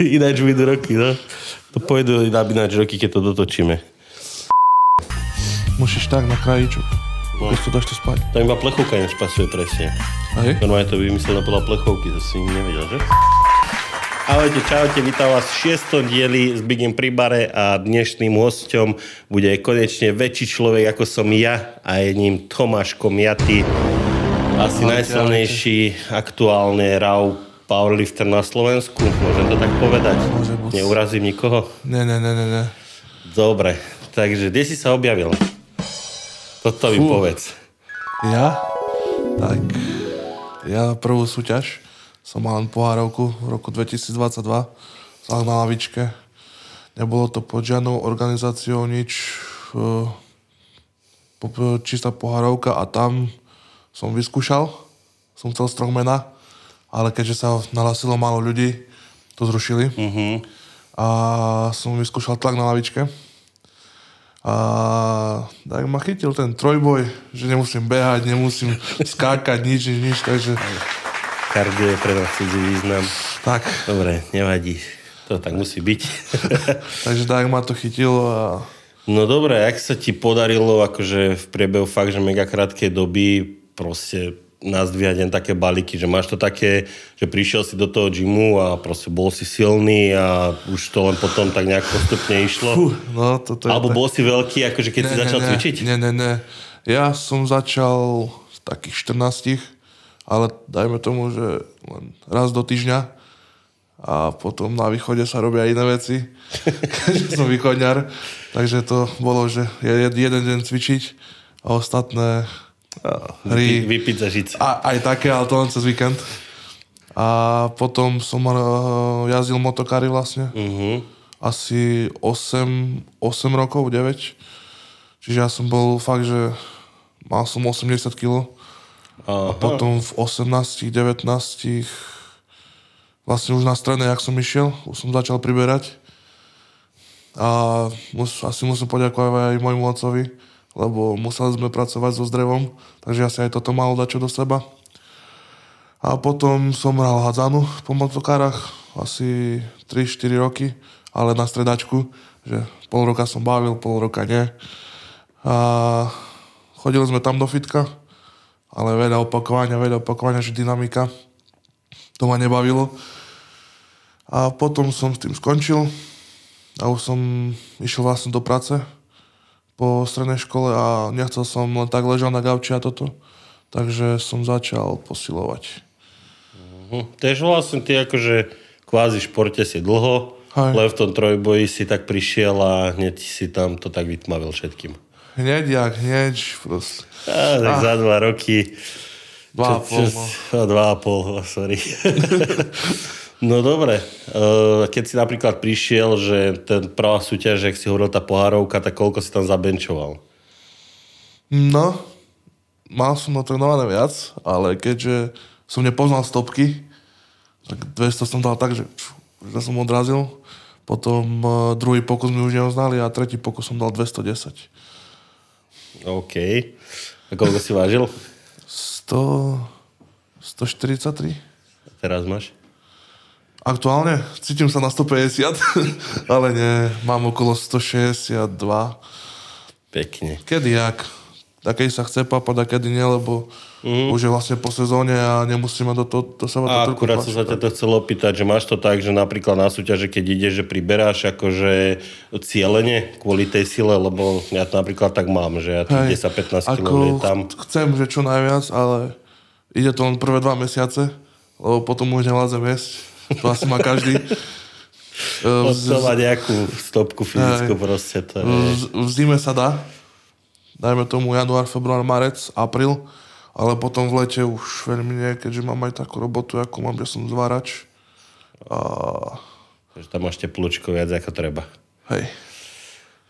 Ináč vyjdú roky, no. To pôjdu ináč roky, keď to dotočíme. Musíš tak na krajíčok. Keď to dáš to spať. To iba plechovka ináč pasuje presne. Hej? Normálne to vymyslené podľa plechovky, to si nevedel, že? Ahojte, čaute, vítam vás v 6. dieli s Bigim pri bare a dnešným hosťom bude konečne väčší človek ako som ja a je ním Tomáš Komiaty. Asi najsilnejší aktuálne RAW powerlifter na Slovensku, môžem to tak povedať? Neurazím nikoho? Ne. Dobre, takže kde si sa objavil? Toto mi povedz. Ja? Tak, ja prvú súťaž som mal len pohárovku v roku 2022. Sám na lavičke. Nebolo to pod žiadnou organizáciou nič. Čistá pohárovka a tam som vyskúšal. Som chcel strongmana, ale keďže sa nahlásilo málo ľudí, to zrušili. A som vyskúšal tlak na lavičke. A tak ma chytil ten trojboj, že nemusím behať, nemusím skákať, nič, takže... Kardio je pre nás cudzí význam. Tak. Dobre, nevadí. To tak musí byť. Takže tak ma to chytilo a... No dobre, jak sa ti podarilo akože v priebehu fakt, že mega krátkej doby proste nazdvíhať len také balíky, že máš to také, že prišiel si do toho gymu a proste bol si silný a už to len potom tak nejak postupne išlo? No, toto je alebo tak... bol si veľký, akože keď si začal cvičiť? Ne. Ja som začal v takých 14, ale dajme tomu, že len raz do týždňa a potom na východe sa robia iné veci, keďže som východňar. Takže to bolo, že jeden deň cvičiť a ostatné hry. Vypiť za žice. Aj také, ale to len cez víkend. A potom som jazdil motokary vlastne. Asi 8 rokov, 9. Čiže ja som bol fakt, že mal som 80 kg. A potom v 18, 19 vlastne už na strednej, jak som išiel, už som začal priberať. A asi musím poďakovať aj môjmu otcovi, lebo museli sme pracovať so zdrevom, takže asi aj toto malo dať čo do seba. A potom som hral hádzanu po motokárach, asi 3-4 roky, ale na stredačku, že pol roka som bavil, pol roka nie. A chodili sme tam do fitka, ale veľa opakovania, že dynamika. To ma nebavilo. A potom som s tým skončil a už som išiel vlastne do práce po strednej škole a nechcel som len tak ležať na gauči a toto. Takže som začal posilovať. Takže vlastne ty akože kvázi v športe si dlho, ale v tom trojboji si tak prišiel a hneď si tam to tak vytmavil všetkým. Hneď proste. Tak za 2 roky. 2,5. 2,5, sorry. No dobre. Keď si napríklad prišiel, že ten prvá súťaž, jak si hovoril, tá pohárovka, tak koľko si tam zabenčoval? No, mal som natrenované viac, ale keďže som nepoznal stopky, tak 200 som dal tak, že som odrazil. Potom druhý pokus mi už neoznali a tretí pokus som dal 210. OK. A koľko si vážil? 143. Teraz máš? Aktuálne cítim sa na 150, ale nie, mám okolo 162. Pekne. Kedy jak? Takej sa chce papať a kedy nie, lebo už je vlastne po sezóne a nemusíme do seba to trku. Akurát som sa ťa to chcel opýtať, že máš to tak, že napríklad na súťaže, keď ideš, že priberáš akože cieľene kvôli tej sile, lebo ja to napríklad tak mám, že ja 10-15 kg lietam. Chcem, že čo najviac, ale ide to len prvé 2 mesiace, lebo potom už nevládzem jesť. To asi má každý. Od toho má nejakú stopku fyzickú proste. To je... V zime sa dá. Dajme tomu január, február, marec, apríl. Ale potom v lete už veľmi nie, keďže mám aj takú robotu, ako mám, že som zvárač. Takže tam máš teplúčko viac ako treba. Hej.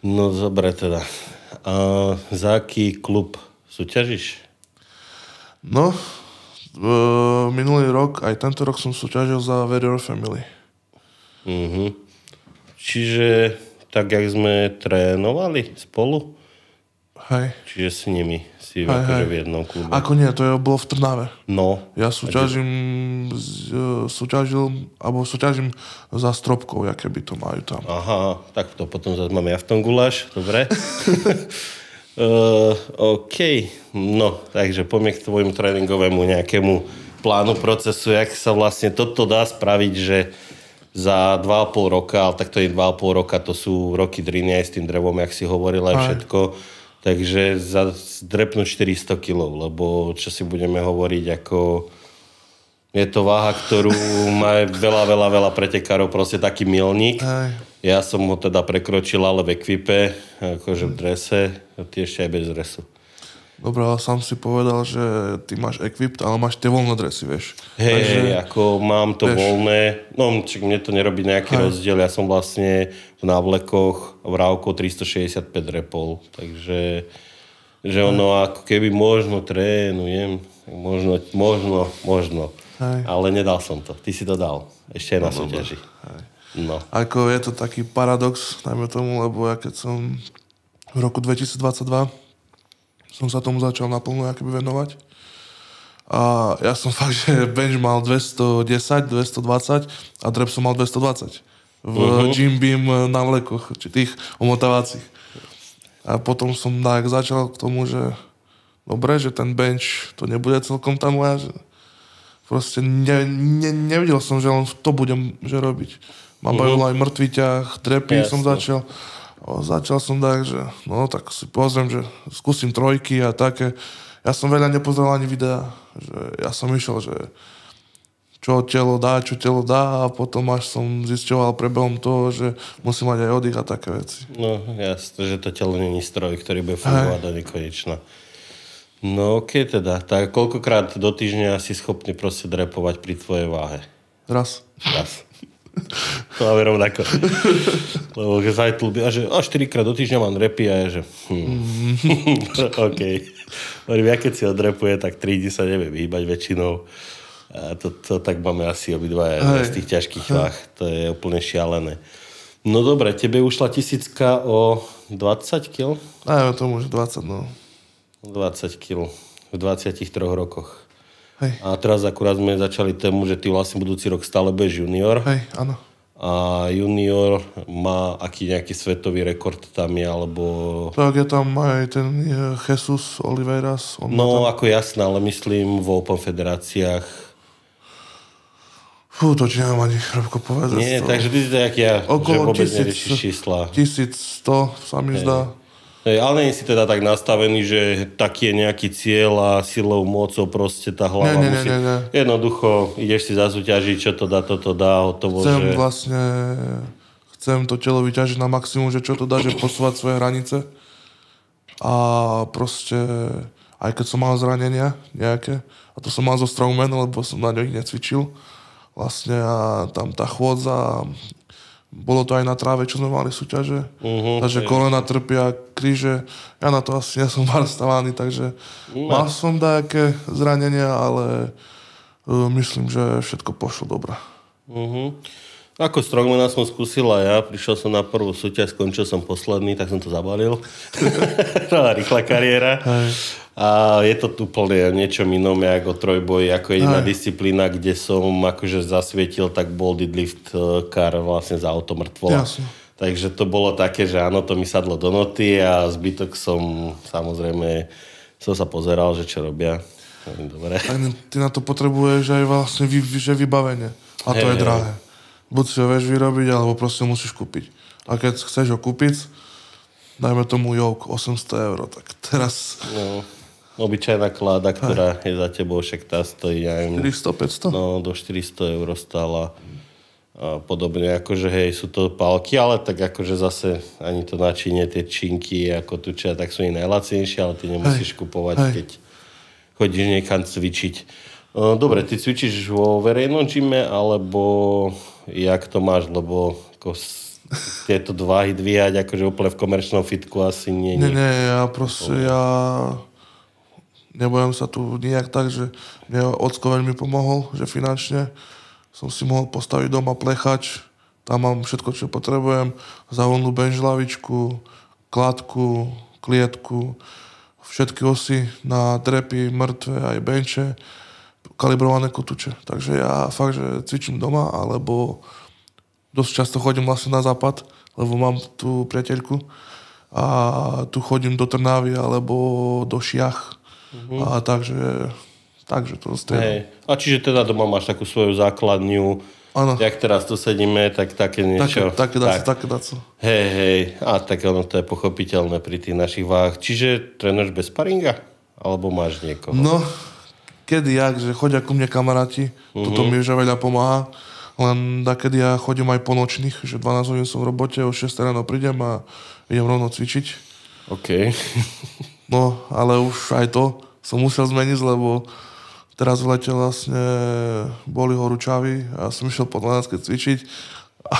No dobre teda. A za aký klub súťažíš? No, minulý rok, aj tento rok som súťažil za Warrior Family. Čiže tak, jak sme trénovali spolu? Hej. Čiže s nimi si akože v jednom klube. Ako nie, to bolo v Trnave. No. Ja súťažím za Stropkov, aké by to majú tam. Aha, tak to potom zase máme ja v tom guláš, dobre. OK, no, takže poďme k tvojmu tréningovému nejakému plánu, procesu, jak sa vlastne toto dá spraviť, že za 2,5 roka, ale tak to je 2,5 roka, to sú roky driny aj s tým drevom, jak si hovoril aj všetko. Takže drepnúť 400 kg, lebo čo si budeme hovoriť, ako je to váha, ktorú má veľa pretekárov, proste taký milník. Ja som ho teda prekročil, ale v ekvipe, akože v drese, a ty ešte aj bez dresu. Dobre, ale sám si povedal, že ty máš ekvip, ale máš tie voľné dresy, vieš. Hej, ako mám to voľné, no mne to nerobí nejaký rozdiel, ja som vlastne v návlekoch vrávkou 365 repol, takže že ono ako keby možno trénujem, možno, ale nedal som to, ty si to dal, ešte aj na súťaži. No. Ako je to taký paradox, najmä tomu, lebo ja keď som v roku 2022 som sa tomu začal naplno venovať. A ja som fakt, že bench mal 210, 220 a drep som mal 220. V Jim Beam návlekoch, či tých omotávacích. A potom som tak začal k tomu, že dobre, že ten bench to nebude celkom tá moja, že proste nevidel som, že len to budem robiť. Mám aj mŕtvý ťah, drepy som začal. Začal som tak, že no tak si pozriem, že skúsim trojky a také. Ja som veľa nepozeral ani videa. Že ja som išiel, že čo telo dá a potom až som zisťoval prebehom toho, že musím mať aj oddych a také veci. No jasne, že to telo není stroj, ktorý bude fungovať do nekonečna. No okej teda. Tak koľkokrát do týždňa si schopný proste drepovať pri tvojej váhe? Raz. To máme rovnako. Lebo keď sa aj tlbí, a že 4-krát do týždňa mám drepy a je, že OK. Ja keď si odrepuje, tak 3 dní sa neviem vyhýbať väčšinou. A to tak máme asi obidva z tých ťažkých váh. To je úplne šialené. No dobre, tebe ušla 1000 o 20 kg? Aj tomu už 20, no. 20 kg v 23 rokoch. Hej. A teraz akurát sme začali tému, že ty vlastne budúci rok stále budeš junior. Hej, áno. A junior má aký nejaký svetový rekord tam je, alebo... Tak je tam aj ten Jesus Oliveiras. No, ako jasné, ale myslím v Open federáciách. Fú, to ti neviem ani Robko povedať. Nie, takže ty si to jak ja, že vôbec neriešiš čísla. 1100 sa mi zdá. Ale nie si teda tak nastavený, že taký je nejaký cieľ a silou, mocou proste tá hlava musí... Nie. Jednoducho, ideš si zasúťažiť, čo to dá, toto dá, hotovo, Chcem to telo vyťažiť na maximum, že čo to dá, že posúvať svoje hranice. A proste, aj keď som mal zranenia nejaké, a to som mal zo strongman, lebo som na ňo ich necvičil, vlastne a tam tá chôdza... Bolo to aj na tráve, čo sme mali súťaže. Takže kolena trpia, kríže. Ja na to asi nie som stávaný, takže mal som také zranenia, ale myslím, že všetko pošlo dobre. Ako strongmana som skúsil aj ja. Prišiel som na prvú súťaž, skončil som posledný, tak som to zabalil. To bola rýchla kariéra. A je to tu úplne niečo inom, ako trojboj, ako jediná disciplína, kde som akože zasvietil, tak bol deadlift car vlastne za auto mŕtvola. Takže to bolo také, že áno, to mi sadlo do noty a zbytok som samozrejme sa pozeral, že čo robia. Dobre. Ty na to potrebuješ aj vlastne vybavenie. A to je drahé. Buď si ho vieš vyrobiť, alebo proste musíš kúpiť. A keď chceš ho kúpiť, dajme tomu yoke 800 €, tak teraz... No, obyčajná kláda, ktorá je za tebou, však tá stojí, ja neviem... 400-500? No, do 400 € stála. A podobne, akože hej, sú to pálky, ale tak akože zase ani to načíne, tie činky, ako tučia, tak sú i najlacnejšie, ale ty nemusíš kupovať, keď chodíš niekam cvičiť. Dobre, ty cvičíš vo verejnom gyme, alebo jak to máš, lebo ako tieto váhy dvíhať akože úplne v komerčnom fitku asi nie. Nie, ja nebudem sa tu nijak tak, že mne ocko veľmi pomohol, že finančne som si mohol postaviť doma plechač, tam mám všetko, čo potrebujem, za voľnú bench lavičku, kladku, klietku, všetky osy na drepy, mŕtve, aj benče, kalibrované kotúče. Takže ja fakt, že cvičím doma, alebo dosť často chodím vlastne na západ, lebo mám tú priateľku a tu chodím do Trnavy alebo do Šiach. A takže to striedam. A čiže teda doma máš takú svoju základňu, Áno. jak teraz tu sedíme, tak také niečo. Také dá sa. Hej, a tak ono to je pochopiteľné pri tých našich váhach. Čiže trénuješ bez sparinga? Alebo máš niekoho? No, kedy jak, že chodia ku mne kamaráti, toto mi už veľa pomáha, len kedy ja chodím aj po nočných, že 12 hodín som v robote, o 6 ráno prídem a idem rovno cvičiť. OK. No, ale už aj to som musel zmeniť, lebo teraz v lete vlastne boli horúčavy a som išiel po 12 cvičiť a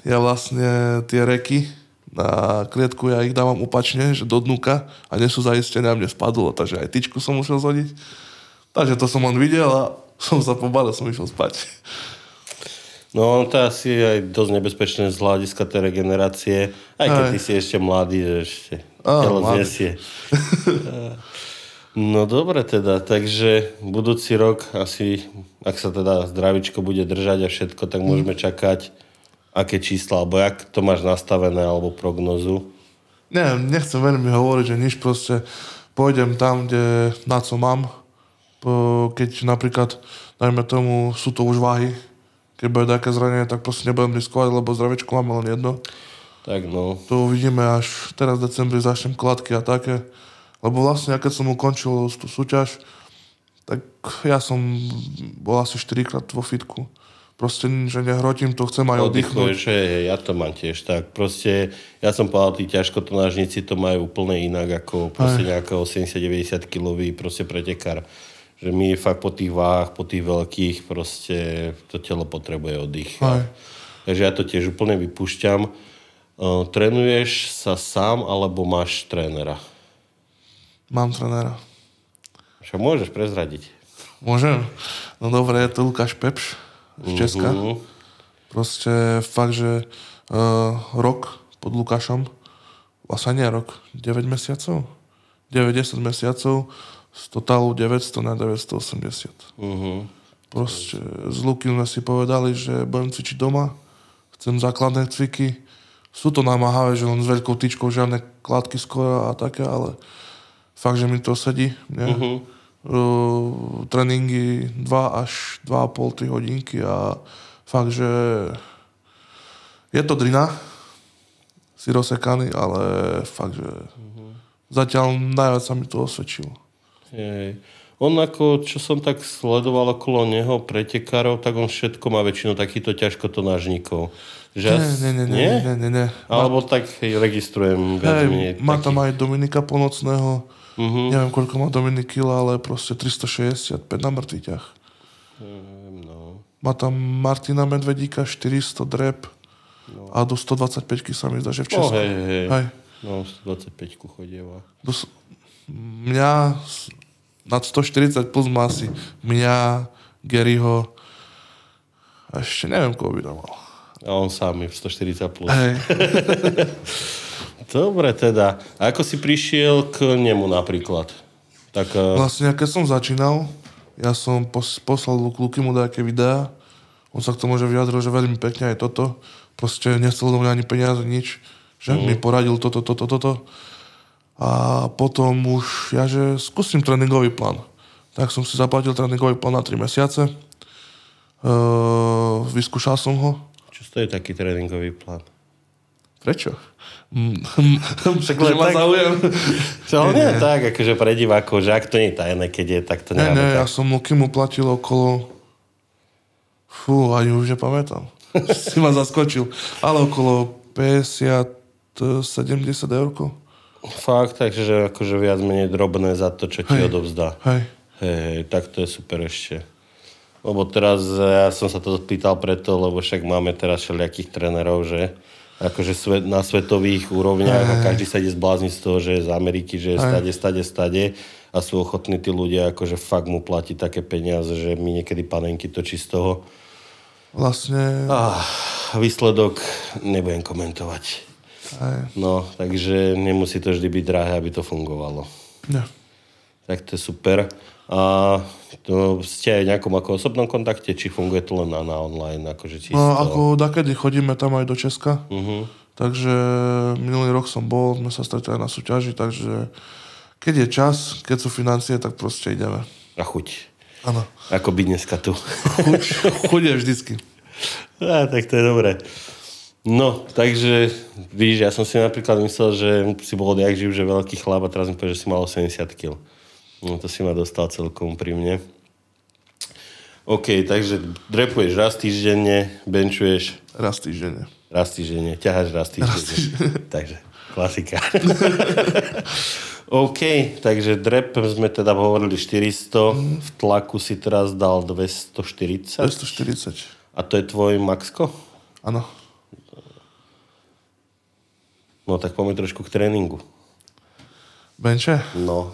ja vlastne tie reky na klietku, ja ich dávam opačne, že do dnuka a nie sú zaistené a mne spadlo, takže aj tyčku som musel zhodiť. Takže to som len videl a som sa pobalil, som išiel spať. No, to je asi aj dosť nebezpečné z hľadiska tej regenerácie, aj keď ty si ešte mladý, že ešte telo znesie. No dobre teda, takže budúci rok asi, ak sa teda zdravičko bude držať a všetko, tak môžeme čakať aké čísla, alebo jak to máš nastavené, alebo prognozu? Nechcem veľmi hovoriť, že nič, proste pôjdem tam, kde na co mám. Keď napríklad, dajme tomu, sú to už váhy, keď bude také zranenie, tak proste nebudem riskovať, lebo zdravičko máme len jedno. Tak no. To uvidíme, až teraz v decembri začnem kladky a také. Lebo vlastne, keď som ukončil tú súťaž, tak ja som bol asi 4-krát vo fitku. Proste, že nehrotím, to chcem aj oddychnúť. Ja to mám tiež tak. Proste, ja som povedal, tí ťažkotonážnici to majú úplne inak ako proste nejakého 80-90 kilový proste pretekár. Že my fakt po tých váhach, po tých veľkých, proste to telo potrebuje oddych. Takže ja to tiež úplne vypúšťam. Trénuješ sa sám, alebo máš trénera? Mám trénera. Čo môžeš prezradiť? Môžem? No dobre, je to Lukáš Pepš z Česka. Proste fakt, že rok pod Lukášom, vlastne nie rok, 9 mesiacov? 9-10 mesiacov z totálu 900 na 980. Proste s Lukým sme si povedali, že budem cvičiť doma, chcem základné cviky. Sú to namáhavé, že len s veľkou tyčkou, žiadne kladky skoro a také, ale fakt, že mi to sedí. Tréningy 2 až 2,5-3 hodinky a fakt, že je to drina, si rozsekaný, ale fakt, že zatiaľ najviac sa mi to osvedčilo. On ako, čo som tak sledoval okolo neho pretekárov, tak on všetko má väčšinou takýchto ťažkotonážnikov. Nie. Alebo tak registrujem viac menej. Má tam aj Dominika Ponocného, neviem koľko má Dominik kila, ale proste 365 na mŕtvy ťah. Má tam Martina Medvedíka, 400 drep a do 125 sa mi zdá, že v Česku. No, 125 chodieva. Mňa nad 140 plus má asi mňa, Garyho a ešte neviem, koho by tam mal. A on sám je 140 plus. Dobre teda. A ako si prišiel k nemu napríklad? Tak, vlastne, keď som začínal, ja som poslal Lukimu nejaké videá. On sa k tomu že vyjadril, že veľmi pekne aj toto. Proste nechcel do mňa ani peniaze, nič. Že mi poradil toto. A potom už ja, že skúsim tréningový plán. Tak som si zaplatil tréningový plán na 3 mesiace. Vyskúšal som ho. Čo to je taký tréningový plán? Prečo? Však, že ma zaujem. Čo nie tak, akože pre divákov, že ak to nie je tajné, keď je, tak to nemáme. Ja som Lukimu platil okolo... ani už nepamätám. Si ma zaskočil. Ale okolo 50-70 eurko. Fakt, takže akože viac menej drobné za to, čo ti odovzdá. Hej, tak to je super ešte. Lebo teraz ja som sa to pýtal preto, lebo však máme teraz všelijakých trénerov, že akože na svetových úrovniach a každý sa ide zblázniť z toho, že je z Ameriky, že je stade a sú ochotní tí ľudia akože fakt mu platiť také peniaze, že mi niekedy panenky točí z toho. Vlastne... Výsledok nebudem komentovať. No, takže nemusí to vždy byť drahé, aby to fungovalo. Nie. Tak to je super. A to ste aj v nejakom ako osobnom kontakte, či funguje to len na online, akože čisto? No, ako dakedy chodíme tam aj do Česka. Takže minulý rok som bol, sme sa stretli na súťaži, takže keď je čas, keď sú financie, tak proste ideme. A chuť. Áno. Ako byť dneska tu. Chuť je vždycky. Tak to je dobré. No, takže vidíš, ja som si napríklad myslel, že si bol odjak živ, že veľký chlap a teraz mi povedal, že si mal 80 kg. No, to si ma dostal celkom pri mne. OK, takže drepuješ raz týždenne, benčuješ... Raz týždenne. Raz týždenne, ťaháš raz týždenne. Takže, klasika. OK, takže drep sme teda hovorili 400, v tlaku si teraz dal 240. 240. A to je tvoj maxko? Áno. No tak poďme trošku k tréningu. Benče? No.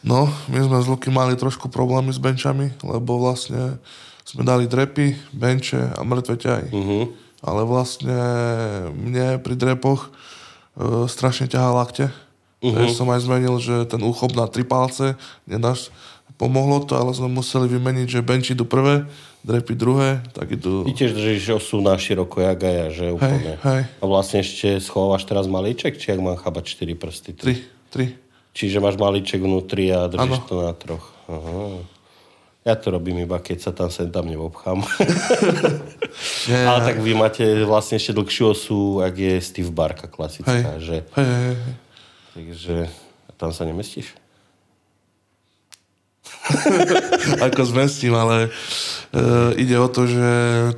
No, my sme s Luky mali trošku problémy s benčami, lebo vlastne sme dali drepy, benče a mŕtve ťahy. Ale vlastne mne pri drepoch strašne ťahá lakte. Takže som aj zmenil, že ten úchop na 3 palce nedáš. Pomohlo to, ale sme museli vymeniť, že benči idú prvé, drepy druhé, tak idú... Ty tiež držíš osu na široko, jak aj ja, že úplne. Hej. A vlastne ešte schovávaš teraz malíček, či jak mám chápať 4 prsty? 3. Čiže máš malíček vnútri a držíš Áno. to na 3. Aha. Ja to robím iba, keď sa tam sem tam neobchám. Ale tak vy máte vlastne ešte dlhšiu osu, ak je Steve Barka klasická, že? Hej. Takže tam sa nemestíš? Ako zmestím, ale ide o to, že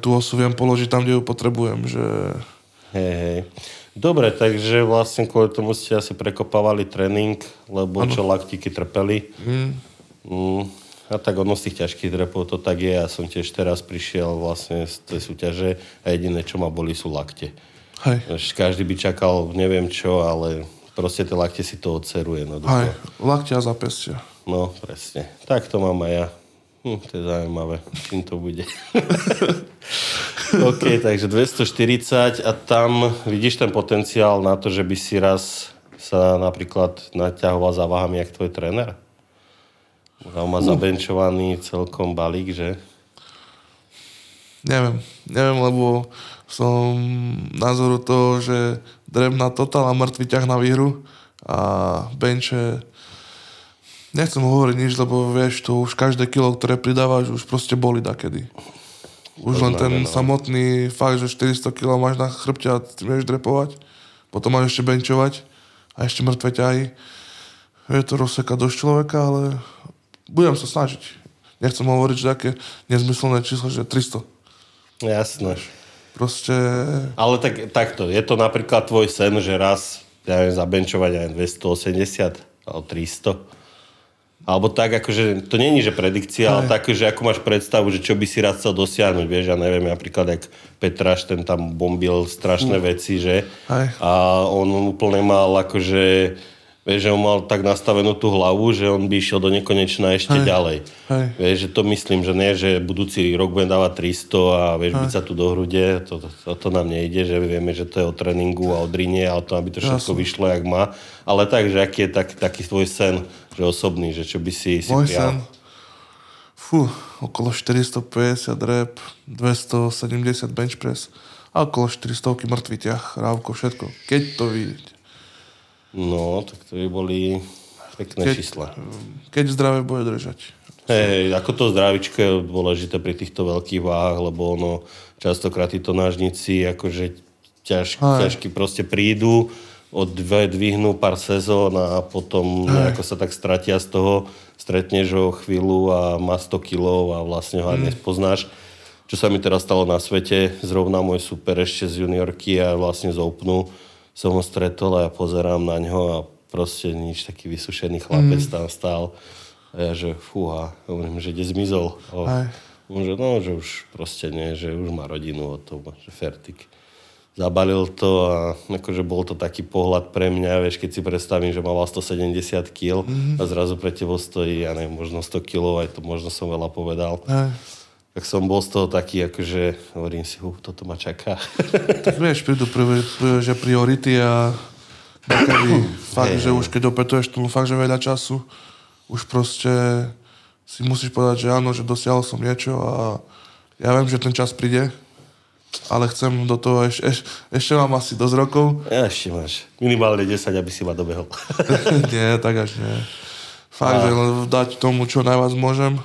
tú osu viem položiť tam, kde ju potrebujem. Že... Hej. Dobre, takže vlastne kvôli tomu ste asi prekopávali tréning, lebo čo laktíky trpeli. A tak ono z tých ťažkých drepov to tak je. Ja som tiež teraz prišiel vlastne z tej súťaže a jediné, čo ma bolí, sú lakte. Hej. Každý by čakal neviem čo, ale proste tie lakte si to odceruje. No, Hej, lakte a zápestia. No, presne. Tak to mám aj ja. To je zaujímavé, čím to bude. OK, takže 240 a tam vidíš ten potenciál na to, že by si raz sa napríklad naťahoval za váhami jak tvoj tréner? Tam má zabenčovaný celkom balík, že? Neviem, lebo som názoru toho, že drep na totál a mŕtvy ťah na výhru a benče... Nechcem hovoriť nič, lebo vieš, to už každé kilo, ktoré pridávaš, už proste boli dakedy. Už len ten samotný fakt, že 400 kg máš na chrbte a ty vieš drepovať, potom máš ešte benčovať a ešte mŕtve ťahy. Je to rozseka dosť človeka, ale budem sa snažiť. Nechcem hovoriť, že také nezmyselné číslo, že 300. Jasné. Proste... Ale takto, je to napríklad tvoj sen, že raz, ja neviem, zabenčovať aj 280 alebo 300. Alebo tak, akože, to nie je, že predikcia, ale tak, že ako máš predstavu, že čo by si rád chcel dosiahnuť, vieš, ja neviem, napríklad, jak Petraš, ten tam bombil strašné veci, že? A on úplne mal, akože, vieš, že on mal tak nastavenú tú hlavu, že on by išiel do nekonečna ešte ďalej. Vieš, že to myslím, že nie, že budúci rok budem dávať 300 a vieš, byť sa tu do hrude, to nám nejde, že vieme, že to je o tréningu a o drine a o tom, aby to všetko vyšlo, jak má. Ale tak, že aký je taký tvoj sen, že osobný, že čo by si Môj prijal? Sen? Okolo 450 rep, 270 bench press a okolo 400 mŕtvy ťah, rávko, všetko. Keď to vidíte. No, tak to by boli pekné čísla. Keď zdravé bude držať. Hej, ako to zdravičko je dôležité pri týchto veľkých váhach, lebo ono častokrát títo nážnici akože ťažky proste prídu, dvihnú pár sezón a potom nejako sa tak stratia z toho, stretneš ho chvíľu a má 100 kg a vlastne ho aj nespoznáš. Čo sa mi teraz stalo na svete, zrovna môj super ešte z juniorky a vlastne z Openu som ho stretol a ja pozerám na ňo a proste nič, taký vysušený chlapec tam stál. A ja, že fúha, hovorím, že kde zmizol. On, že no, že už proste nie, že už má rodinu od toho, že fertik. Zabalil to a akože bol to taký pohľad pre mňa, vieš, keď si predstavím, že mal 170 kg a zrazu pre tebou stojí, ja neviem, možno 100 kg, aj to možno som veľa povedal. tak som bol z toho taký, akože hovorím si, toto ma čaká. Tak vieš, prídu že priority a takedy fakt, že už keď opetuješ tomu fakt, že veľa času, už proste si musíš povedať, že áno, že dosiahol som niečo a ja viem, že ten čas príde, ale chcem do toho ešte mám asi dosť rokov. Ja ešte máš minimálne 10, aby si ma dobehol. Nie, tak až nie. Fakt, že dať tomu, čo najviac môžem.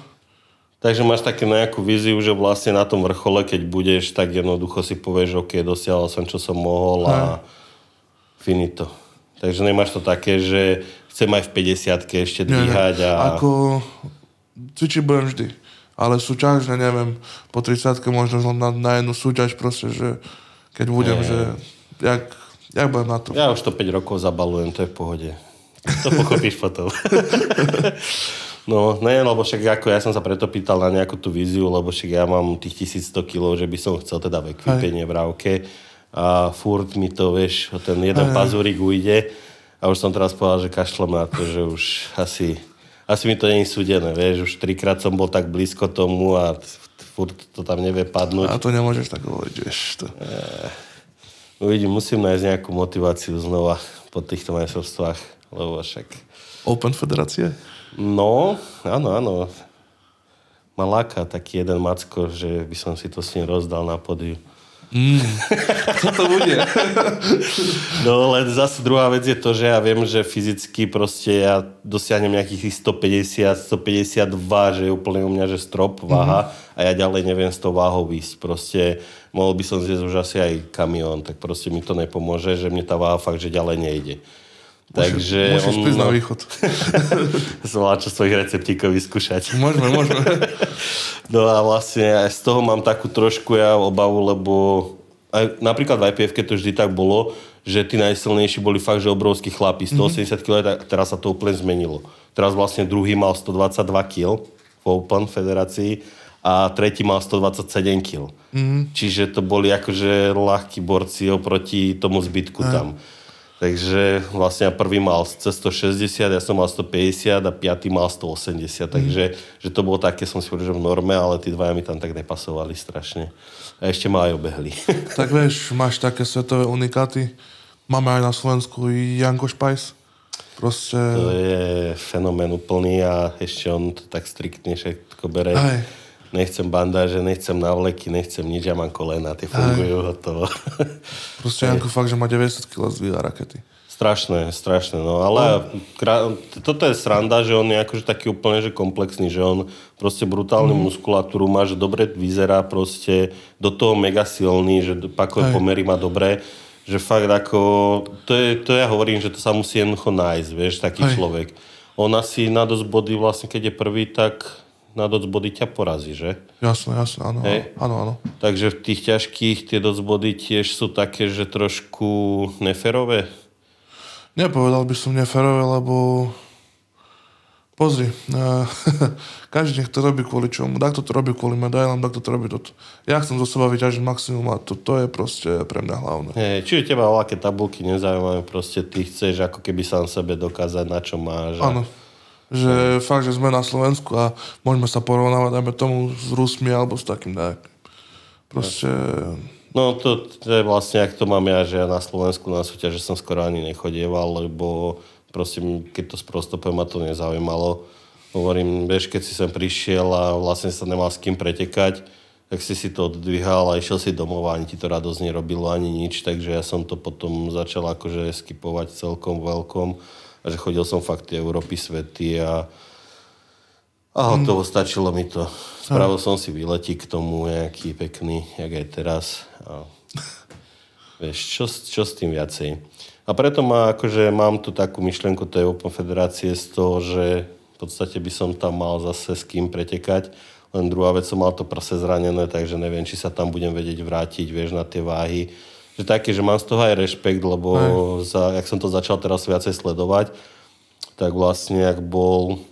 Takže máš také nejakú víziu, že vlastne na tom vrchole, keď budeš, tak jednoducho si povieš, OK, dosiahol som, čo som mohol a finito. Takže nemáš to také, že chcem aj v 50-ke ešte dvíhať a... Ako cvičiť budem vždy. Ale súťažne, neviem, po 30-ke možno na jednu súťaž proste, že keď budem, že jak budem na to. Ja už to 5 rokov zabalujem, to je v pohode. To pochopíš potom. No, ne, lebo však ako ja som sa preto pýtal na nejakú tú víziu, lebo však ja mám tých 1100 kg, že by som chcel teda v ekvipenie, v rávke a furt mi to, vieš, ten jeden pazúrik ujde a už som teraz povedal, že kašlem na to, že už asi mi to nie je súdené, vieš, už 3-krát som bol tak blízko tomu a furt to tam nevie padnúť. A to nemôžeš tak hovoriť, vieš. To... Uvidím, musím nájsť nejakú motiváciu znova po týchto majstrovstvách, lebo však... Open federácie? No, áno. Ma láka taký jeden macko, že by som si to s ním rozdal na pódiu. Co to bude? No, len zase druhá vec je to, že ja viem, že fyzicky proste ja dosiahnem nejakých 150, 152, že je úplne u mňa, že strop, váha a ja ďalej neviem s tou váhou ísť. Proste mohol by som zjesť už asi aj kamión, tak proste mi to nepomôže, že mne tá váha fakt, že ďalej nejde. Takže musíš prísť na východ. Som mal čo svojich receptíkov vyskúšať. Môžeme. No a vlastne aj z toho mám takú trošku ja obavu, lebo aj napríklad v IPF-ke to vždy tak bolo, že tí najsilnejší boli fakt, že obrovskí chlapi. 180 kg, teraz sa to úplne zmenilo. Teraz vlastne druhý mal 122 kg v Open federácii a tretí mal 127 kg. Čiže to boli akože ľahkí borci oproti tomu zbytku tam. Takže vlastne prvý mal cez 160, ja som mal 150 a piatý mal 180. Takže že to bolo také, som si povedal, že v norme, ale tí dvaja mi tam tak nepasovali strašne. A ešte ma aj obehli. Tak vieš, máš také svetové unikáty. Máme aj na Slovensku Janko Špajs. Proste... To je fenomén úplný a ešte on to tak striktne všetko bere. Aj. Nechcem bandáže, nechcem návleky, nechcem nič, ja mám kolena, tie fungujú, hotovo. Proste Janko fakt, že má 90 kg zdvíha rakety. Strašné, no ale toto je sranda, že on je akože taký úplne že komplexný, že on proste brutálnu muskulatúru má, že dobre vyzerá proste, do toho mega silný, že pakové pomery má dobré, že fakt ako, to ja hovorím, že to sa musí jednoducho nájsť, vieš, taký človek. On asi na dosť body vlastne, keď je prvý, tak na dosť body ťa porazí, že? Jasné, áno. Áno. Takže v tých ťažkých tie dosť body tiež sú také, že trošku neférové? Nepovedal by som neférové, lebo pozri, každý nech to robí kvôli čomu. Takto to robí kvôli medailám, takto to robí toto. Ja chcem zo seba vyťažiť maximum a to je proste pre mňa hlavné. Čiže teba veľké tabulky nezaujímavé, proste ty chceš ako keby sám sebe dokázať, na čo máš. Áno. Že fakt, že sme na Slovensku a môžeme sa porovnávať, dajme tomu s Rusmi alebo s takým nejakým. Proste... No to je vlastne, ak to mám ja, že ja na Slovensku na súťaže som skoro ani nechodieval, lebo proste keď to sprostopem ma to nezaujímalo. Hovorím, vieš, keď si sem prišiel a vlastne sa nemal s kým pretekať, tak si to oddvíhal a išiel si domov a ani ti to radosť nerobilo, ani nič, takže ja som to potom začal akože skipovať celkom veľkom. A že chodil som fakt tie Európy, svety a hotovo, stačilo mi to. Spravil som si výletík k tomu nejaký pekný, jak aj teraz. A vieš, čo s tým viacej? A preto mám tu takú myšlienku tej Open federácie z toho, že v podstate by som tam mal zase s kým pretekať. Len druhá vec, som mal to prse zranené, takže neviem, či sa tam budem vedieť vrátiť, vieš, na tie váhy. Že také, že mám z toho aj rešpekt, lebo jak som to začal teraz viacej sledovať, tak vlastne, ak bol...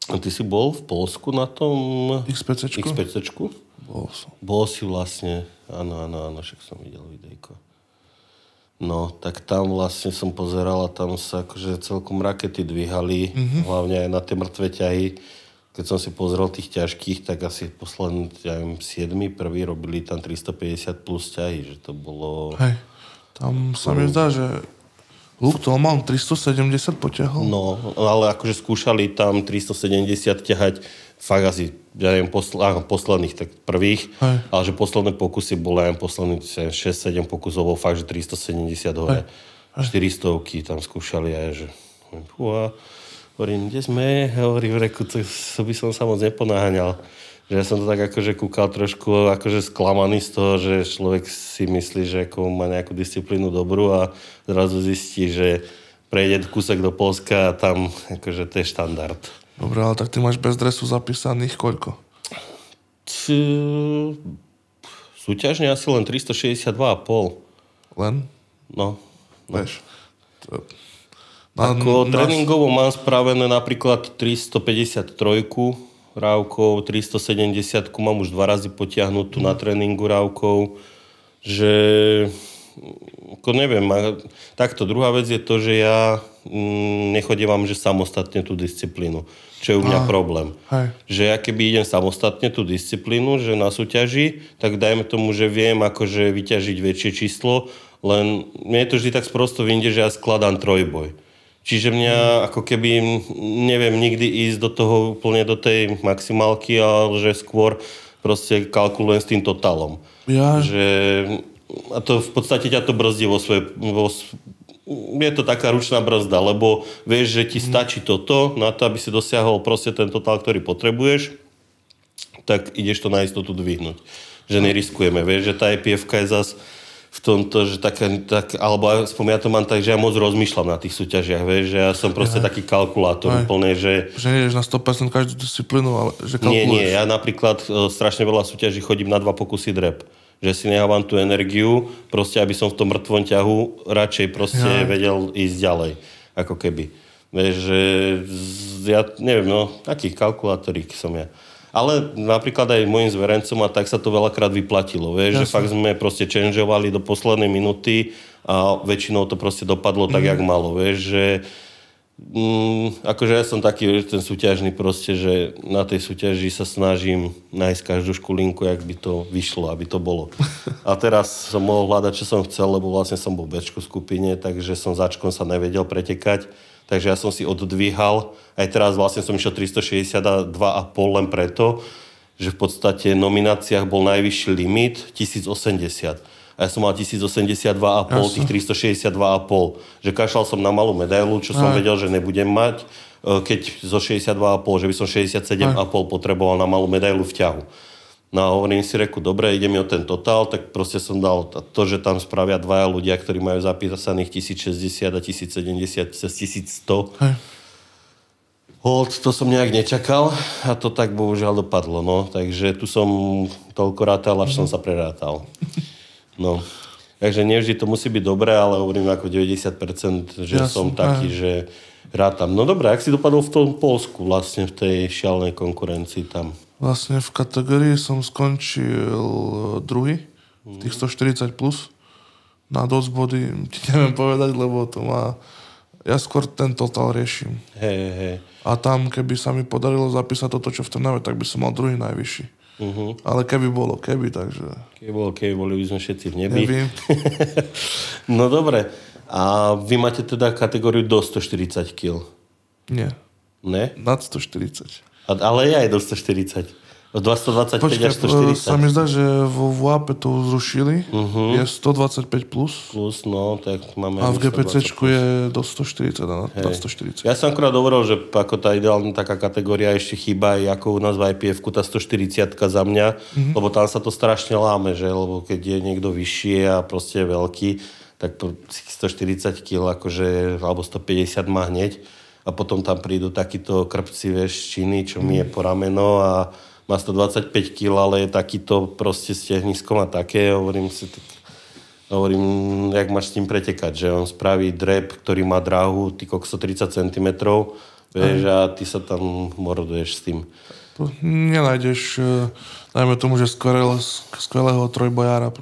Ty si bol v Poľsku na tom... XPCčku? Bol som. Bol si vlastne, áno, však som videl videjko. No, tak tam vlastne som pozeral a tam sa akože celkom rakety dvíhali, hlavne aj na tie mŕtve ťahy. keď som si pozrel tých ťažkých, tak asi posledný, ja neviem, 7. prvý robili tam 350 plus ťahy, že to bolo... Hej, tam sa mi zdá, že Luke Tolman 370 potiahol. No, ale akože skúšali tam 370 ťahať fakt asi, ja neviem, posledných, tak prvých, ale že posledné pokusy boli, aj posledných 6-7 pokusov bol fakt, že 370 hore. 400-ky tam skúšali aj, že... Hovorím, kde sme? Hovorím, reku, to by som sa moc neponáhaňal. Že ja som to tak akože kúkal trošku akože sklamaný z toho, že človek si myslí, že ako má nejakú disciplínu dobrú a zrazu zistí, že prejde kúsok do Polska a tam akože to je štandard. Dobre, ale tak ty máš bez dresu zapísaných koľko? Súťažne asi len 362,5. Len? No. Vieš. Ako tréningovo mám spravené napríklad 353 rávkov, 370 mám už 2 razy potiahnutú na tréningu rávkov, že ako neviem, takto druhá vec je to, že ja nechodievam že samostatne tú disciplínu, čo je u mňa problém. Že ja keby idem samostatne tú disciplínu, že na súťaži, tak dajme tomu, že viem akože vyťažiť väčšie číslo, len mne je to vždy tak sprosto vyjde, že ja skladám trojboj. Čiže mňa ako keby neviem nikdy ísť do toho úplne do tej maximálky, ale že skôr proste kalkulujem s tým totálom. Ja. Že, a to v podstate ťa to brzdí je to taká ručná brzda, lebo vieš, že ti stačí toto na to, aby si dosiahol proste ten totál, ktorý potrebuješ, tak ideš to na istotu dvihnúť. Že neriskujeme, vieš, že tá IPF-ka je zas v tomto, že alebo aspoň ja to mám tak, že ja moc rozmýšľam na tých súťažiach, vieš, že ja som proste taký kalkulátor úplne, že... Že nejdeš na 100% každú disciplínu, ale že kalkuluješ. Nie, ja napríklad strašne veľa súťaží chodím na 2 pokusy drep. Že si nechávam tú energiu, proste aby som v tom mŕtvom ťahu radšej proste vedel ísť ďalej, ako keby. Vieš, že ja neviem, no, taký kalkulátorík som ja. Ale napríklad aj mojim zverencom a tak sa to veľakrát vyplatilo. Vieš, že fakt sme proste changeovali do poslednej minúty a väčšinou to proste dopadlo tak, jak malo. Vieš, že akože ja som taký, ten súťažný proste, že na tej súťaži sa snažím nájsť každú škulinku, jak by to vyšlo, aby to bolo. A teraz som mohol hľadať, čo som chcel, lebo vlastne som bol v Bčku skupine, takže som začkom sa nevedel pretekať. Takže ja som si oddvíhal. Aj teraz vlastne som išiel 362,5 len preto, že v podstate v nomináciách bol najvyšší limit 1080. A ja som mal 1082,5, tých 362,5. Že kašľal som na malú medailu, čo som vedel, že nebudem mať. Keď zo 62,5, že by som 67,5 potreboval na malú medailu v ťahu. No a hovorím si, dobre, ide mi o ten totál, tak proste som dal to, že tam spravia 2 ľudia, ktorí majú zapísaných 1060 a 1070 cez 1100. Hold, to som nejak nečakal a to tak bohužiaľ dopadlo, no. Takže tu som toľko rátal, až som sa prerátal. No. Takže nevždy to musí byť dobré, ale hovorím ako 90%, že som taký, že rátam. No dobré, ak si dopadol v tom Polsku, vlastne v tej šialenej konkurencii tam? Vlastne v kategórii som skončil druhý, v tých 140 plus. Na dosť body ti neviem povedať, lebo to má... Ja skôr ten total riešim. Hej. A tam, keby sa mi podarilo zapísať toto, čo v Trnave, tak by som mal druhý najvyšší. Ale keby bolo, takže... Keby boli by sme všetci v nebi. Nevím. No dobre. A vy máte teda kategóriu do 140 kg? Nie. Ne? Nad 140. Ale je aj do 140. Od 225 až 140. Sa mi zdá, že vo VAP to zrušili. Je 125 plus. Plus, no, tak máme... A v GPCčku je do 140, nad 140. Ja som akorát hovoril, že ako tá ideálna taká kategória ešte chýba, ako u nás v IPF-ku, tá 140 za mňa, lebo tam sa to strašne láme, že? Lebo keď je niekto vyššie a proste je veľký, tak 140 kg, akože, alebo 150 má hneď. A potom tam prídu takíto krpci, vieš, činy, čo mi je po rameno a má 125 kg, ale je takýto proste s tehniskom a také. Hovorím, jak máš s tým pretekať, že on spraví drep, ktorý má dráhu, ty kokso 30 cm, vieš, a ty sa tam morduješ s tým. Nenájdeš, dajme tomu, že skvelého trojbojára.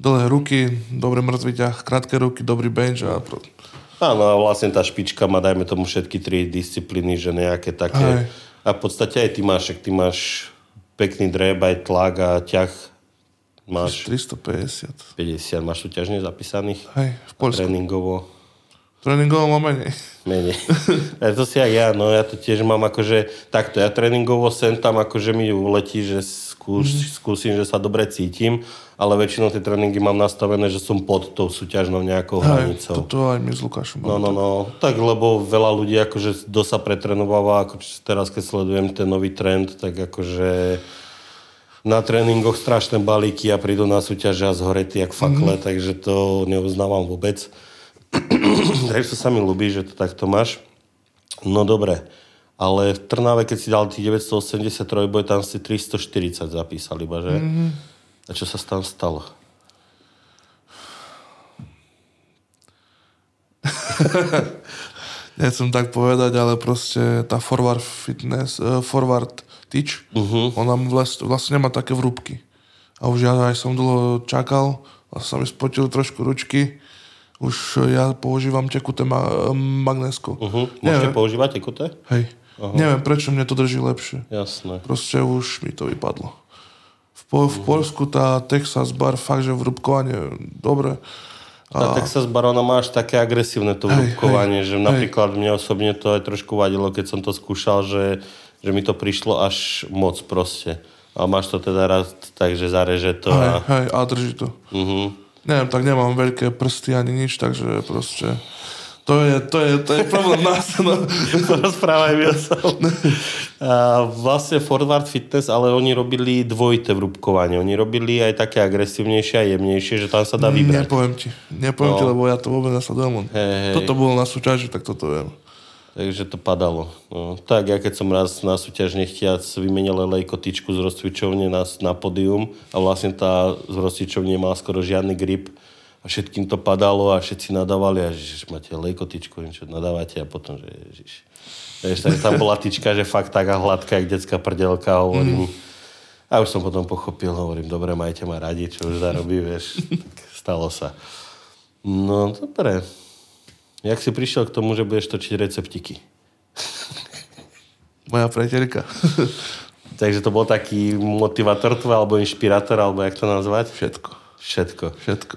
Dlhé ruky, dobré mŕtvy ťah, krátke ruky, dobrý bench a... Áno, a vlastne tá špička má, dajme tomu, všetky 3 disciplíny, že nejaké také... A v podstate aj ty máš pekný dreb, aj tlak a ťah. Máš 350. 50, máš súťažne zapísaných? Hej, v Poľsku. Tréningovo mám menej. Menej. To si jak ja, no ja to tiež mám akože takto. Ja tréningovo sem tam akože mi uletí, že skúsim, že sa dobre cítim, ale väčšinou tie tréningy mám nastavené, že som pod tou súťažnou nejakou hranicou. Toto aj my s Lukášom. No. Tak lebo veľa ľudí akože dosť sa pretrenováva, ako teraz keď sledujem ten nový trend, tak akože na tréningoch strašné balíky a prídu na súťaže a zhoretí jak fakle, takže to neuznávam vôbec. Takže to sa mi ľúbi, že to takto máš. No dobre, ale v Trnave, keď si dal tých 983 boj, tam si 340 zapísal iba, že? A čo sa tam stalo? Nechcem tak povedať, ale proste tá forward tyč, ona vlastne nemá také vrúbky. A už ja aj som dlho čakal, a sa mi spotili trošku ručky. Už ja používam tekuté magnésko. Môžete používať tekuté? Hej. Neviem, prečo mne to drží lepšie. Jasné. Proste už mi to vypadlo. V Poľsku tá Texas bar fakt, že vrúbkovanie dobre. Tá Texas bar, ona má až také agresívne to vrúbkovanie, že napríklad mne osobne to aj trošku vadilo, keď som to skúšal, že mi to prišlo až moc proste. A máš to teda rád tak, že zareže to. Hej, a drží to. Neviem, tak nemám veľké prsty ani nič, takže proste to je problém nás. No. Rozprávaj mi o tom. Vlastne Forward Fitness, ale oni robili dvojité vrúbkovanie. Oni robili aj také agresívnejšie a jemnejšie, že tam sa dá vybrať. Nepoviem ti, lebo ja to vôbec nesledujem. Toto bolo na súťaži, tak toto viem. Takže to padalo. No, tak ja keď som raz na súťaž nechtiac vymenil lejkotičku z rozcvičovne na pódium a vlastne tá z rozcvičovne mala skoro žiadny grip a všetkým to padalo a všetci nadávali a že máte lejkotičku, niečo nadávate a potom, že ježiš. Takže tam bola tyčka, že fakt taká hladká, jak detská prdelka, hovorím. A už som potom pochopil, hovorím, dobre, majte ma radi, čo už zarobí, vieš. Tak stalo sa. No, dobre. Jak si prišiel k tomu, že budeš točiť receptiky? Moja priateľka. Takže to bol taký motivátor tvoj, alebo inšpirátor, alebo jak to nazvať? Všetko.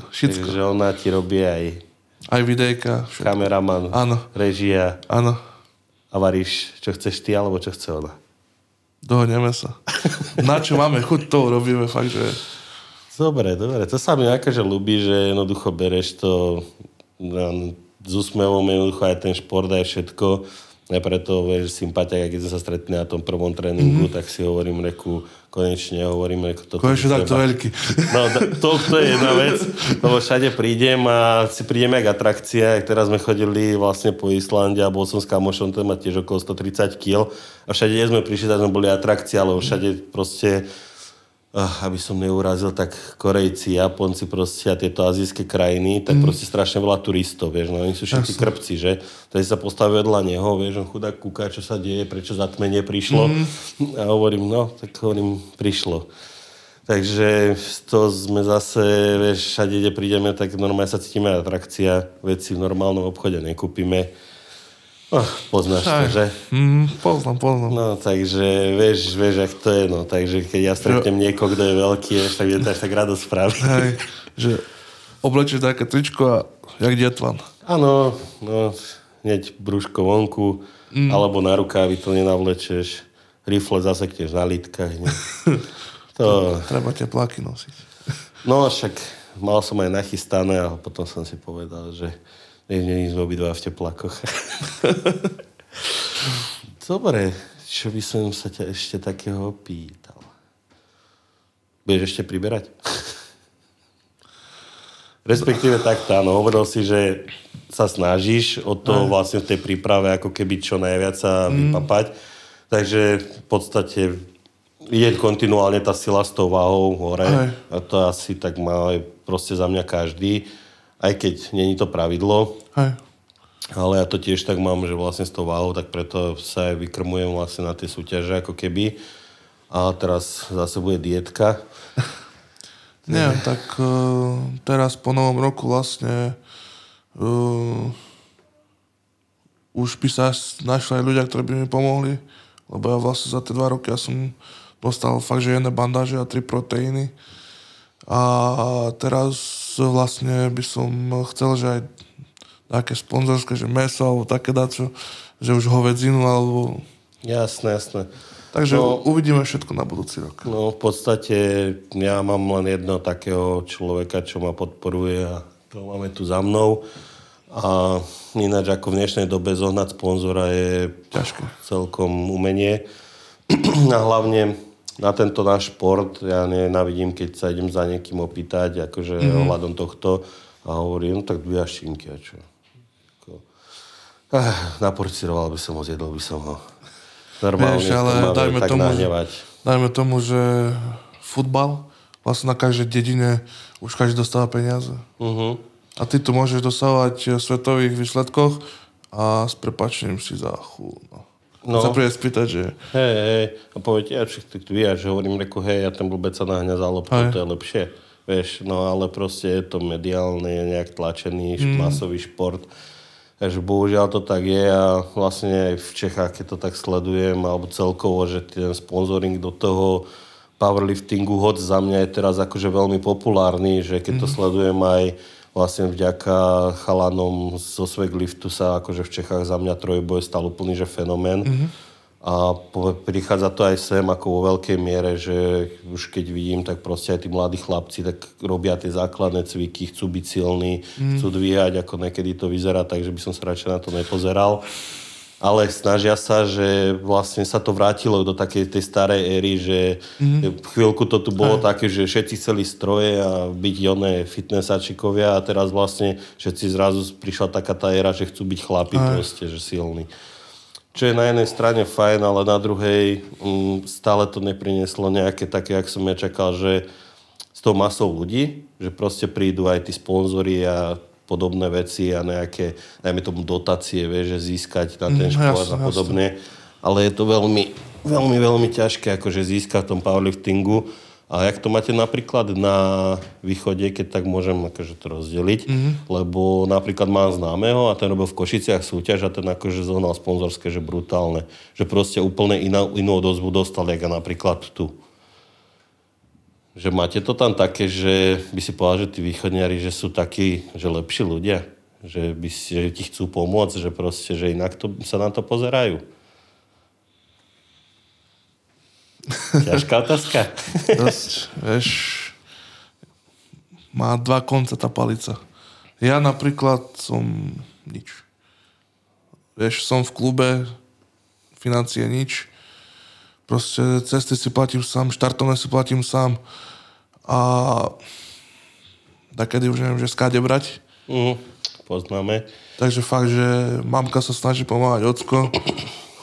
Takže ona ti robí aj... Aj videjka. Všetko. Kameraman. Áno. Režia. Áno. A varíš, čo chceš ty, alebo čo chce ona? Dohodneme sa. Na čo máme chuť, to robíme fakt, že... Dobre. To sa mi akože ľúbi, že jednoducho bereš to... s úsmevom jednoducho aj ten šport, aj všetko. Ja preto, vieš, sympatia, keď sme sa stretli na tom prvom tréningu, tak si hovorím, konečne toto... Konečne takto veľký. No, to je jedna vec, lebo všade prídem a si prídeme jak atrakcia. Teraz sme chodili vlastne po Islande a bol som s kamošom, ten má tiež okolo 130 kg. A všade, kde sme prišli, tak sme boli atrakcia, ale všade proste... aby som neurazil, tak Korejci, Japonci proste a tieto azijské krajiny, tak proste strašne veľa turistov, vieš, no oni sú všetci krpci, že? Takže sa postaví vedľa neho, vieš, on chudák kúka, čo sa deje, prečo zatmenie prišlo a hovorím, prišlo. Takže to sme zase, vieš, všade, kde prídeme, tak normálne sa cítime atrakcia, veci v normálnom obchode nekúpime. Poznáš to, že? Poznám. No, takže vieš, jak to je, no. Takže keď ja stretnem niekoho, kto je veľký, tak je to až tak radosť spraví. Hej, že oblečieš také tričko a jak detvan. Áno, no, hneď brúško vonku, alebo na rukávy to nenavlečeš. Rifle zasekneš na lítkach. To... Treba tepláky nosiť. No, však mal som aj nachystané a potom som si povedal, že nie sme obidva v teplákoch. Dobre, čo by som sa ťa ešte takého pýtal? Budeš ešte priberať? Respektíve takto, áno, hovoril si, že sa snažíš o to vlastne v tej príprave ako keby čo najviac sa vypapať. Takže v podstate je kontinuálne tá sila s tou váhou hore. A to asi tak má aj proste za mňa každý. Aj keď není to pravidlo, ale ja to tiež tak mám, že vlastne s tou váhou, tak preto sa aj vykrmujem vlastne na tie súťaže ako keby. A teraz zase bude dietka. Neviem, tak teraz po novom roku vlastne už by sa našli aj ľudia, ktorí by mi pomohli. lebo ja vlastne za tie 2 roky ja som dostal fakt, že 1 bandáže a 3 proteíny. A teraz vlastne by som chcel, že aj také sponzorské, že mäso alebo také dačo, že už hovedzinu alebo... Jasné. Takže uvidíme všetko na budúci rok. No v podstate ja mám len jedno takého človeka, čo ma podporuje a to máme tu za mnou. A ináč ako v dnešnej dobe zohnať sponzora je ťažké. Celkom umenie. A hlavne na tento náš šport ja nenávidím, keď sa idem za niekým opýtať, akože ohľadom tohto a hovorím, no tak 2 šinky a čo. Naporciroval by som ho, zjedol by som ho. Normálne vieš, ale dajme tomu, že futbal, vlastne na každej dedine už každý dostáva peniaze. A ty tu môžeš dosávať v svetových výsledkoch a s prepáčením si za chů. No. Sa príde spýtať, že... Hej, a poviete, ja všetko tu vyjač, že hovorím, ja ten blbec sa nahňa za loptu, to je lepšie. Vieš, no ale proste je to mediálne, je nejak tlačený masový šport. Takže bohužiaľ to tak je a vlastne aj v Čechách, keď to tak sledujem, alebo celkovo, že ten sponzoring do toho powerliftingu, hoď za mňa je teraz akože veľmi populárny, že keď to sledujem aj vlastne vďaka chalanom zo Svegliftu sa akože v Čechách za mňa trojboj stal úplný že fenomén. A prichádza to aj sem ako vo veľkej miere, že už keď vidím, tak proste aj tí mladí chlapci tak robia tie základné cviky, chcú byť silní, chcú dvíhať, ako niekedy to vyzerá, takže by som sa radšej na to nepozeral. Ale snažia sa, že vlastne sa to vrátilo do takej tej starej éry, že chvíľku to tu bolo také, že všetci chceli stroje a byť oné fitnessačikovia a teraz vlastne všetci zrazu prišla taká tá éra, že chcú byť chlapi proste, že silní. Čo je na jednej strane fajn, ale na druhej stále to neprinieslo nejaké také, jak som ja čakal, že s tou masou ľudí, že proste prídu aj tí sponzori a podobné veci a nejaké, dajme tomu dotácie, vieš, že získať na ten šport a podobne. Ale je to veľmi ťažké akože získať v tom powerliftingu. A jak to máte napríklad na východe, keď tak môžem akože to rozdeliť, lebo napríklad mám známeho a ten robil v Košiciach súťaž a ten akože zohnal sponzorské, že brutálne. Že proste úplne inú odozvu dostal, jak napríklad tu. Že máte to tam také, že by si povedal, že tí východniari, že sú takí, že lepší ľudia, že ti chcú pomôcť, že proste, že inak sa na to pozerajú. Ťažká otázka. Dosť, vieš, má 2 konce tá palica. Ja napríklad som nič. Vieš, som v klube, financie nič. Proste cesty si platím sám, štartovné si platím sám. A takedy už neviem, že skáde brať. Poznáme. Takže fakt, že mamka sa snaží pomáhať ocko,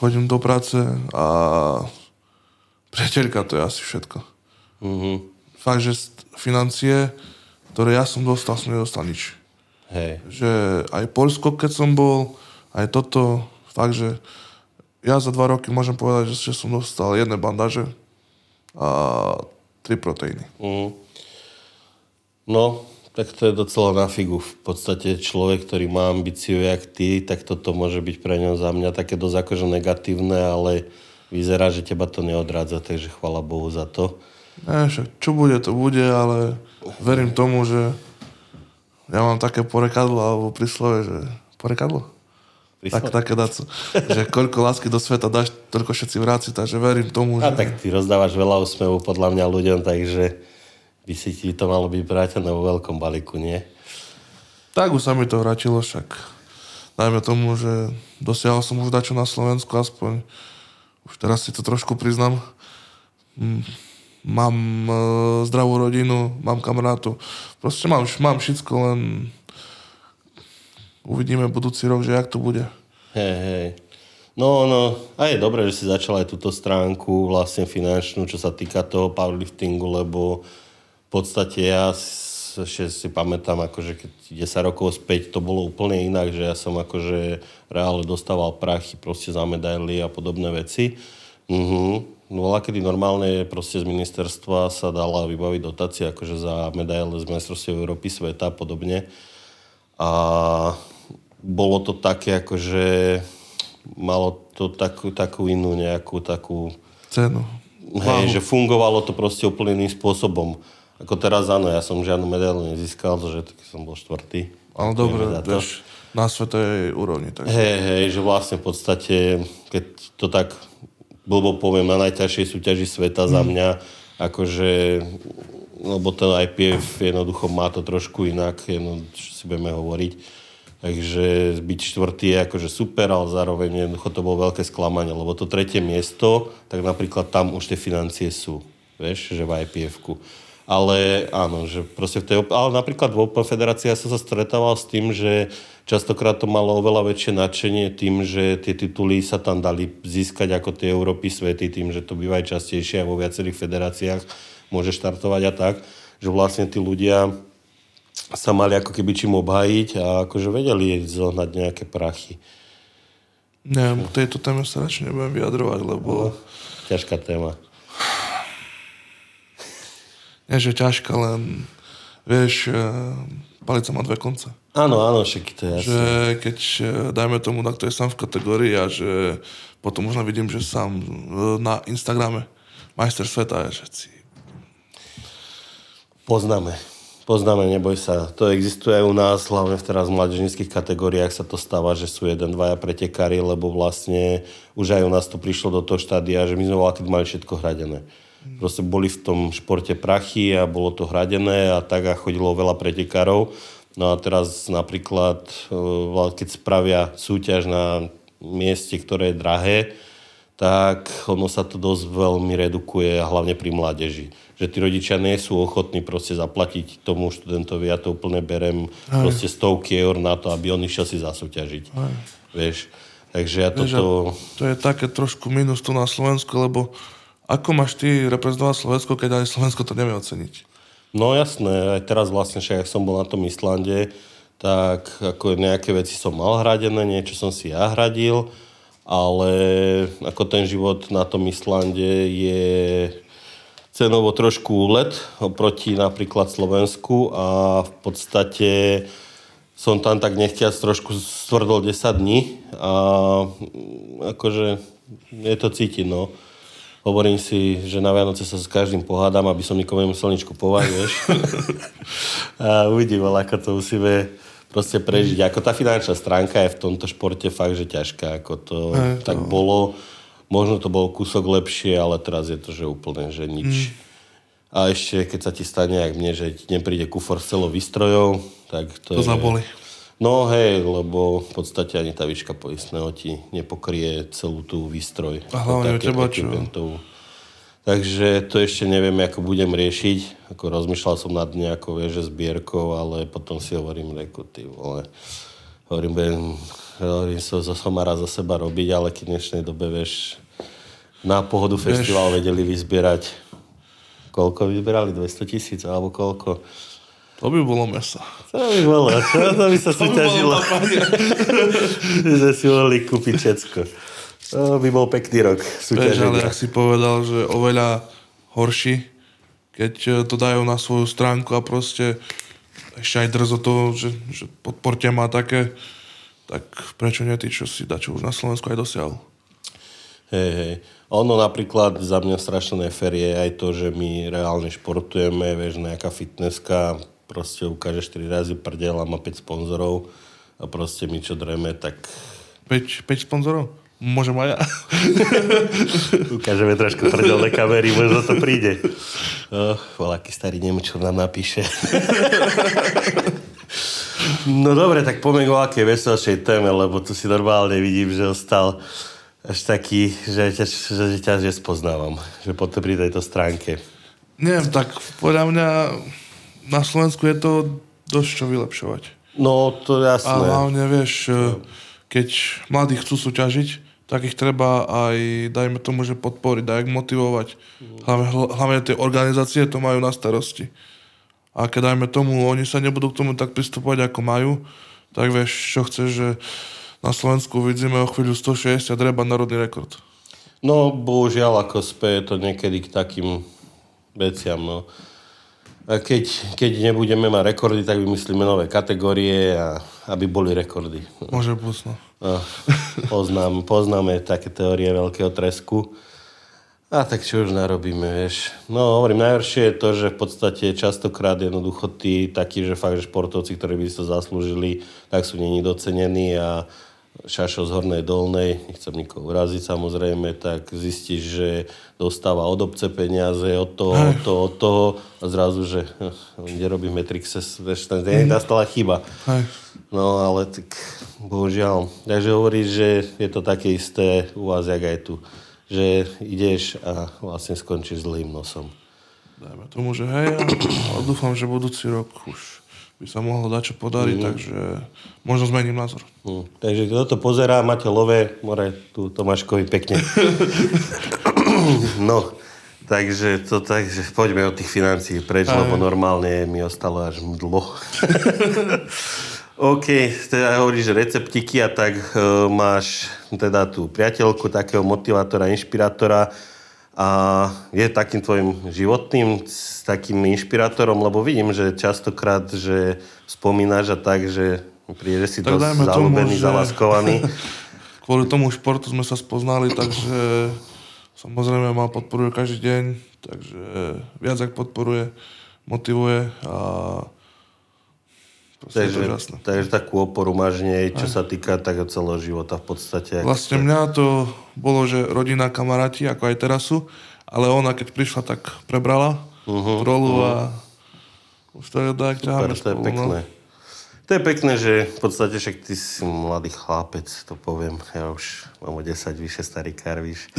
chodím do práce a priateľka, to je asi všetko. Fakt, že financie, ktoré ja som nedostal nič. Hej. Že aj Poľsko, keď som bol, aj toto, fakt, že ja za 2 roky môžem povedať, že som dostal 1 bandáže a 3 proteíny. No, tak to je docela na figu. V podstate človek, ktorý má ambíciu jak ty, tak toto môže byť pre ňo za mňa také dosť akože negatívne, ale vyzerá, že teba to neodrádza, takže chvála Bohu za to. Však čo bude, to bude, ale verím tomu, že ja mám také porekadlo, alebo príslove, že porekadlo? Také dáco. Že koľko lásky do sveta dáš, toľko všetci vráci, takže verím tomu, že... A tak ty rozdávaš veľa úsmevu podľa mňa ľuďom, takže by si ti to malo byť vrátené vo veľkom balíku, nie? Tak už sa mi to vrátilo, však dajme tomu, že dosiahol som už dačo na Slovensku, aspoň už teraz si to trošku priznám. Mám zdravú rodinu, mám kamarátu. Proste mám všetko, len uvidíme budúci rok, že jak to bude. Hej. No, a je dobré, že si začal aj túto stránku vlastne finančnú, čo sa týka toho powerliftingu, lebo v podstate ja ešte si pamätám, akože keď 10 rokov späť to bolo úplne inak, že ja som akože reálne dostával prachy proste za medaily a podobné veci. No kedy normálne proste z ministerstva sa dala vybaviť dotácia akože za medaile z majstrovstiev Európy, sveta a podobne. A bolo to také akože malo to takú inú nejakú takú... Cenu. Hej, že fungovalo to proste úplne iným spôsobom. Ako teraz áno, ja som žiadnu medailu nezískal, že som bol 4. Ale dobre, vieš, na svetovej úrovni. Takže. Hej, že vlastne v podstate, keď to tak blbo poviem, na najťažšej súťaži sveta za mňa, akože, lebo ten IPF jednoducho má to trošku inak, čo si budeme hovoriť. Takže byť 4. je akože super, ale zároveň jednoducho to bolo veľké sklamanie, lebo to 3. miesto, tak napríklad tam už tie financie sú, vieš, že v IPF-ku. Ale áno, že proste ale napríklad v Open Federácii ja som sa stretával s tým, že častokrát to malo oveľa väčšie nadšenie tým, že tie tituly sa tam dali získať ako tie Európy svety, tým, že to býva aj častejšie a vo viacerých federáciách môže štartovať a tak, že vlastne tí ľudia sa mali ako keby čím obhájiť a akože vedeli zohnať nejaké prachy. Neviem, k tejto téme sa radšej nebudem vyjadrovať, lebo... Ťažká téma. Nie, že ťažká, len vieš, palica má 2 konce. Áno, však to je jasné. Že keď, dajme tomu, tak to je sám v kategórii a že potom možno vidím, že sám na Instagrame majster sveta je, že si... Poznáme, neboj sa. To existuje aj u nás, hlavne v teraz mládežníckych kategóriách sa to stáva, že sú 1-2 pretekári, lebo vlastne už aj u nás to prišlo do toho štádia, že my sme keď mali všetko hradené. Proste boli v tom športe prachy a bolo to hradené a tak a chodilo veľa pretekárov. No a teraz napríklad, keď spravia súťaž na mieste, ktoré je drahé, tak ono sa to dosť veľmi redukuje, hlavne pri mládeži. Že tí rodičia nie sú ochotní proste zaplatiť tomu študentovi, ja to úplne berem proste 100 eur na to, aby on išiel si zasúťažiť. Vieš, takže ja toto... To je také trošku minus tu na Slovensku, lebo ako máš ty reprezentovať Slovensko, keď aj Slovensko to nevie oceniť? No jasné, aj teraz vlastne, však ak som bol na tom Islande, tak ako nejaké veci som mal hradené, niečo som si ja hradil, ale ako ten život na tom Islande je cenovo trošku úlet oproti napríklad Slovensku a v podstate som tam tak nechtiac trošku stvrdol 10 dní a akože je to cítiť, no. Hovorím si, že na Vianoce sa s každým pohádam, aby som nikomu nemusel nič kupovať, vieš. A uvidím, ale ako to musíme proste prežiť. Ako tá finančná stránka je v tomto športe fakt, že ťažká. Ako to tak bolo. Možno to bol kúsok lepšie, ale teraz je to, že úplne, že nič. A ešte, keď sa ti stane, jak mne, že ti nepríde kufor s celou výstrojou, tak to je... zaboli. No hej, lebo v podstate ani tá výška poistného ti nepokrie celú tú výstroj. A hlavne u teba čo? Takže to ešte neviem, ako budem riešiť. Ako rozmýšľal som nad nejakou, vieš, zbierkou, ale potom si hovorím, ty vole. Hovorím, som zo somára za seba robiť, ale keď v dnešnej dobe, vieš, na Pohodu festival vedeli vyzbierať. Koľko vyzbierali? 200 000 alebo koľko? To by bolo mesa. To by bolo, to by sa súťažilo. Že si mohli kúpiť všetko. To by bol pekný rok súťaženia. Ale ak si povedal, že oveľa horší, keď to dajú na svoju stránku a proste ešte aj drzo to, že podporte má také, tak prečo nie ty, čo si dačo už na Slovensku aj dosiahol? Hej. Ono napríklad za mňa strašné nefér je aj to, že my reálne športujeme, vieš, nejaká fitnesska, proste ukáže 4 razy prdel a má 5 sponzorov a proste my čo dreme, tak... 5 sponzorov? Môžem aj ja. Ukážeme trošku prdelné kamery, možno to príde. Voľaký starý Nemčur nám napíše. No dobre, tak poďme o akej veselšej téme, lebo tu si normálne vidím, že ostal až taký, že ťa spoznávam. Že potom pri tejto stránke. Neviem, tak podľa mňa na Slovensku je to dosť čo vylepšovať. No, to jasné. A hlavne, vieš, keď mladí chcú súťažiť, tak ich treba aj, dajme tomu, že podporiť, aj motivovať. Hlavne tie organizácie to majú na starosti. A keď, dajme tomu, oni sa nebudú k tomu tak pristupovať, ako majú, tak vieš, čo chceš, že na Slovensku vidíme o chvíľu 160 reba národný rekord. No, bohužiaľ, ako speje to niekedy k takým veciam, no. A keď nebudeme mať rekordy, tak vymyslíme nové kategórie, a aby boli rekordy. Môže byť, no. No, poznáme také teórie veľkého tresku. A tak čo už narobíme, vieš. No, hovorím, najhoršie je to, že v podstate častokrát jednoducho tí takí, že fakt, že športovci, ktorí by si to zaslúžili, tak sú není docenení a šašo z hornej dolnej, nechcem nikoho uraziť samozrejme, tak zistíš, že dostáva od obce peniaze, od toho a zrazu, že kde robí Matrixe, vieš, nastala chyba. No, ale tak bohužiaľ. Takže hovoríš, že je to také isté u vás, jak aj tu. Že ideš a vlastne skončíš s zlým nosom. Dajme tomu, že hej, ale dúfam, že budúci rok už by sa mohlo dať čo podariť, takže možno zmením názor. Takže kto to pozerá, máte lové, more tu Tomáškovi pekne. No, takže poďme od tých financií preč, lebo normálne mi ostalo až mdlo. OK, teda hovoríš receptiky a tak máš teda tú priateľku, takého motivátora, inšpirátora a je takým tvojim životným takým inšpirátorom, lebo vidím, že častokrát, že spomínaš a tak, že príde, že si tak dosť zaľúbený, zalaskovaný. Kvôli tomu športu sme sa spoznali, takže samozrejme ma podporuje každý deň, takže viac ak podporuje, motivuje a takže takú oporu máš nej, čo sa týka takého celého života v podstate. Vlastne mňa to bolo, že rodina, kamaráti, ako aj teraz sú, ale ona, keď prišla, tak prebrala rolu a už to je tak ťaháme spolu. To je pekné. To je pekné, že v podstate však ty si mladý chlapec, to poviem. Ja už mám o 10 vyše starý kár, víš.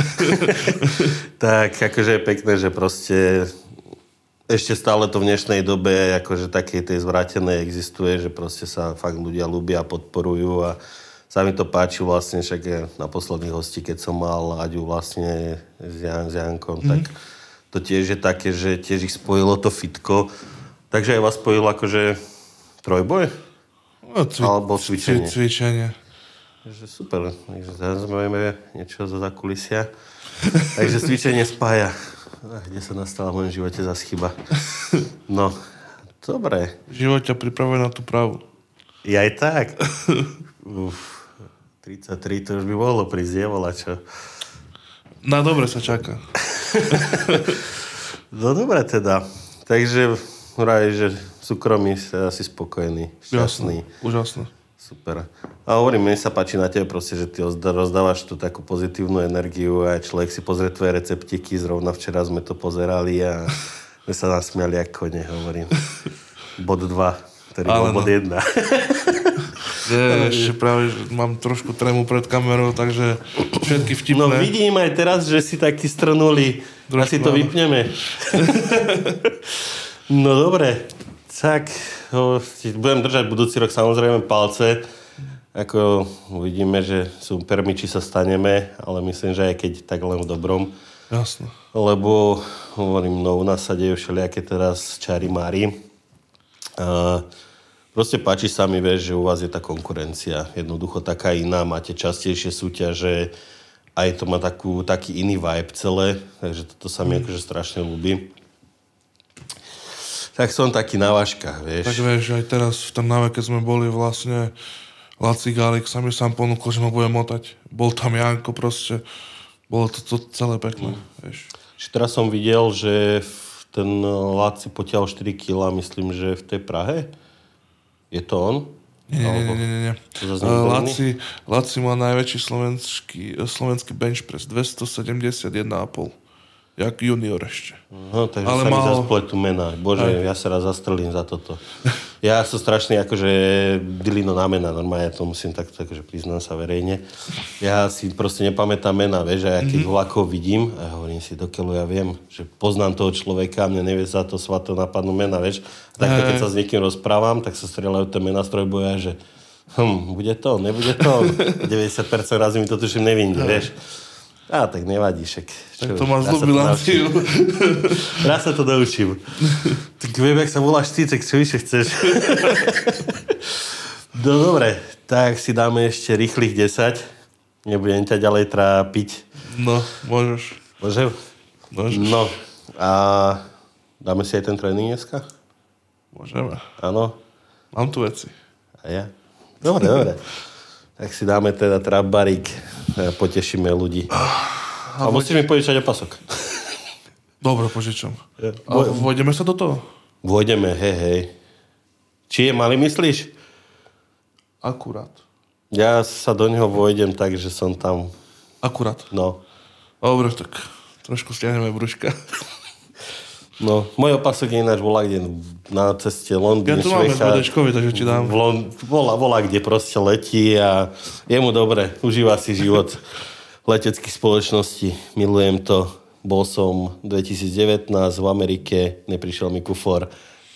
Tak akože je pekné, že proste ešte stále to v dnešnej dobe akože takej tej zvrátenej existuje, že proste sa fakt ľudia ľúbia a podporujú a sa mi to páči vlastne, však na posledných hosti, keď som mal Aďu vlastne s Jankom, tak to tiež je také, že tiež ich spojilo to fitko. Takže aj vás spojilo akože trojboj? No, alebo cvičenie? Cvičenie. Takže super, takže zazmejeme niečo zo zakulisia. Takže cvičenie spája. Kde sa nastala v mojom živote zase chyba. No, dobre. Život ťa pripravuje na tú pravú. I aj tak. 33, to už by mohlo prísť, vola čo. Na dobre sa čaká. No dobre teda. Takže vraj, že v súkromí si spokojný, šťastný. Jasné, úžasné. Super. A hovorím, mne sa páči na tebe proste, že ty rozdávaš tú takú pozitívnu energiu a človek si pozrie tvoje receptiky. Zrovna včera sme to pozerali a sme sa nasmiali ako kone, hovorím. Bod 2, ktorý bol bod 1. Ešte práve, že mám trošku trému pred kamerou, takže všetky vtipné. No vidím aj teraz, že si taký strnulý. Asi to vypneme. No dobre. Tak, budem držať budúci rok samozrejme palce. Ako uvidíme, že supermi, či sa staneme, ale myslím, že aj keď tak len v dobrom. Jasné. Lebo, hovorím, no u nás sa dejú všelijaké teraz čári mári. Proste páči sa mi, vieš, že u vás je tá konkurencia. Jednoducho taká iná, máte častejšie súťaže, aj to má taký iný vibe celé, takže toto sa mi akože strašne ľúbi. Tak som taký na váškach, vieš. Tak vieš, aj teraz v Trnave, keď sme boli vlastne, Laci Gálik sa mi sám ponúkol, že ma bude motať. Bol tam Janko proste. Bolo to celé pekné, vieš. Teraz som videl, že ten Laci potiaľ 4 kg, myslím, že v tej Prahe. Je to on? Nie. Laci má najväčší slovenský bench press, 271,5. Jak junior ešte. No, takže ale sa mi zaspletu mená. Bože, ja sa raz zastrelím za toto. Ja som strašný akože dilino na mená. Normálne ja to musím takto akože priznám sa verejne. Ja si proste nepamätám mená, vieš, a ja keď voľakov vidím, a ja hovorím si, dokeľu ja viem, že poznám toho človeka a mne nevie za to svato napadnú mená, vieš. Takto, keď sa s niekým rozprávam, tak sa strieľajú tie mená z trojboja, že bude to, nebude to. 90% razy mi to tuším nevyjde, vieš. Tak nevadí, však. Tak to máš zlú bilanciu. Raz sa to naučím. Tak viem, jak sa voláš ty, tak čo ešte chceš. No dobre, tak si dáme ešte rýchlych 10. Nebudem ťa ďalej trápiť. No, môžeš. Môžem? Môžeš. No, a dáme si aj ten tréning dneska? Môžeme. Áno. Mám tu veci. A ja? Dobre. Tak si dáme teda trabarík a potešíme ľudí. A musíš mi požičať opasok. Dobre, požičam. A vojdeme sa do toho? Vojdeme, hej. Či je malý, myslíš? Akurát. Ja sa do neho vojdem tak, že som tam. Akurát. No. Dobre, tak trošku stiahneme brúška. No, môj opasok je ináč volá kde na ceste Londýn, Ja tu máme VDčkovi, takže ti dám. Volá kde proste letí a je mu dobre, užíva si život leteckých spoločností. Milujem to. Bol som 2019 v Amerike, neprišiel mi kufor.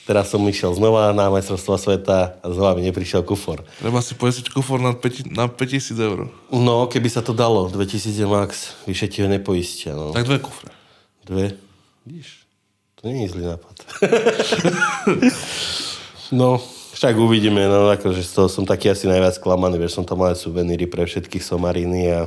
Teraz som išiel znova na majstrovstvá sveta a znova mi neprišiel kufor. Treba si pojeziť kufor na 5,000 eur. No, keby sa to dalo, 2000 je max, vyššie ti ho nepoistia. No. Tak 2 kufre. 2? Víš? To nie je zlý nápad. No, však uvidíme, no akože z toho som taký asi najviac klamaný, vieš, som tam mal suveníry pre všetkých somariny a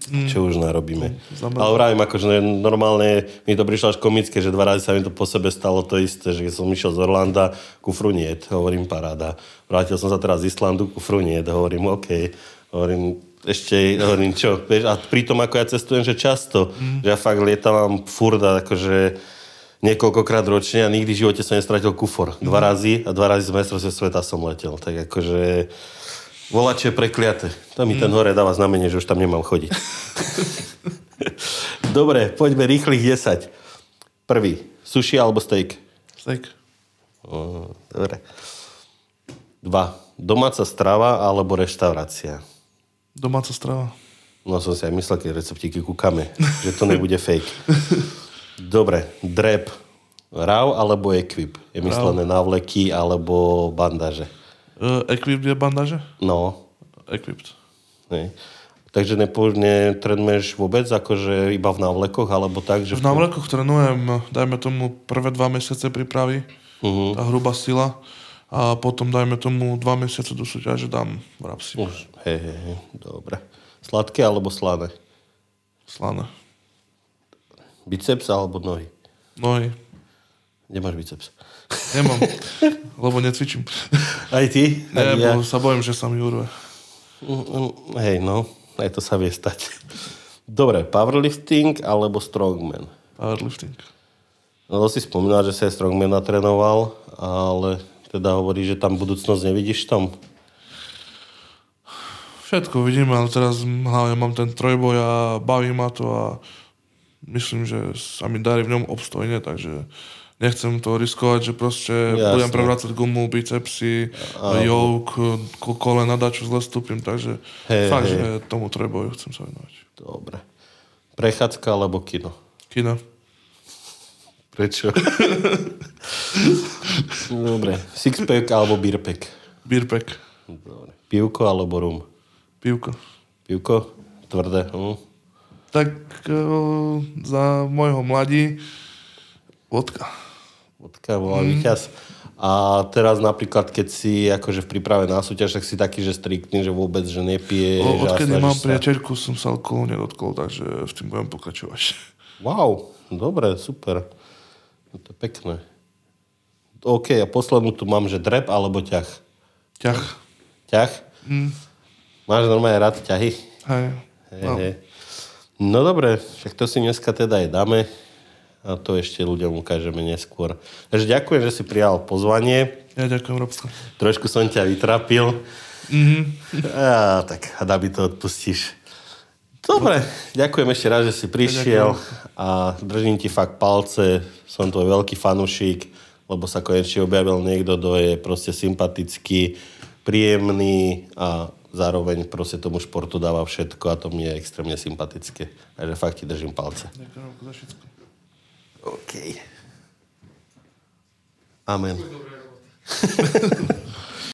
čo už narobíme. Ale vravím, akože normálne mi to prišlo až komické, že 2 razy sa mi to po sebe stalo to isté, že keď som išiel z Orlanda, kufru niet, hovorím paráda. Vrátil som sa teraz z Islandu, kufru niet, hovorím OK, hovorím čo, vieš, a pritom ako ja cestujem, že často, že ja fakt lietam furt a akože niekoľkokrát ročne a nikdy v živote som nestratil kufor. 2 razy a 2 razy z majstrovstiev sveta som letel. Tak akože volače je prekliate. To mi ten hore dáva znamenie, že už tam nemám chodiť. Dobre, poďme rýchlych 10. Prvý. Sushi alebo steak? Steak. Dobre. 2. Domáca strava alebo reštaurácia? Domáca strava. No som si aj myslel, keď receptíky kúkame, že to nebude fake. Dobre, drep. RAW alebo equip? Je myslené návleky alebo bandáže? Equip je bandáže? No. Equipped. Nie. Takže netrenuješ vôbec akože iba v návlekoch alebo tak? Že v návlekoch trénujem, dajme tomu prvé 2 mesiace prípravy, tá hrubá sila a potom dajme tomu 2 mesiace do súťaže dám vrapsi. Hej, dobre. Sladké alebo slané? Slané. Biceps alebo nohy? Nohy. Kde máš biceps? Nemám, lebo necvičím. Aj ty? Ne, bo sa bojím, že sa mi urve. Hej, no, aj to sa vie stať. Dobre, powerlifting alebo strongman? Powerlifting. No to si spomínal, že si aj strongman natrénoval, ale teda hovorí, že tam budúcnosť nevidíš tam? Všetko vidím, ale teraz hlavne mám ten trojboj a baví ma to a myslím, že sa mi darí v ňom obstojne, takže nechcem to riskovať, že proste budem prevrácať gumu, bicepsy, yoke, kolena, čo zle stúpim, takže fakt, že tomu trojboju chcem sa venovať. Dobre. Prechádzka alebo kino? Kino. Prečo? Dobre. Sixpack alebo beerpack? Beerpack. Dobre. Pivko alebo rum? Pivko. Pivko? Tvrdé. Tak za môjho mladí vodka. Vodka bola víťaz. A teraz napríklad, keď si akože v príprave na súťaž, tak si taký, že striktný, že vôbec, že nepije. Odkedy mám priateľku, som sa alkoholu nedotkol, takže v tým budem pokračovať. Wow, dobre, super. To je pekné. OK, a poslednú tu mám, že drep alebo ťah? Ťah. Ťah? Máš normálne rád ťahy? Hej. No dobre, však to si dneska teda aj dáme a to ešte ľuďom ukážeme neskôr. Takže ďakujem, že si prijal pozvanie. Ja ďakujem, Robko. Trošku som ťa vytrapil. Tak hada by to odpustíš. Dobre, ďakujem ešte raz, že si prišiel a držím ti fakt palce. Som tvoj veľký fanúšik, lebo sa konečne objavil niekto, kto je proste sympatický, príjemný a zároveň proste tomu športu dáva všetko a to mi je extrémne sympatické. Takže fakt ti držím palce. Ďakujem za všetko. OK. Amen.